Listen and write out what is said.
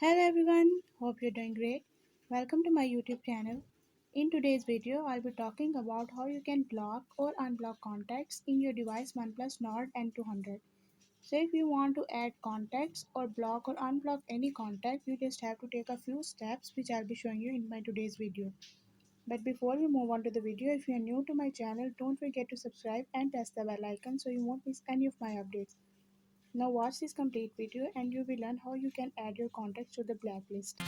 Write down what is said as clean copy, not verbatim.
Hello everyone, hope you're doing great. Welcome to my YouTube channel. In today's video, I'll be talking about how you can block or unblock contacts in your device OnePlus Nord N200. So if you want to add contacts or block or unblock any contact, you just have to take a few steps which I'll be showing you in my today's video. But before we move on to the video, if you're new to my channel, don't forget to subscribe and press the bell icon so you won't miss any of my updates. Now watch this complete video and you will learn how you can add your contacts to the blacklist.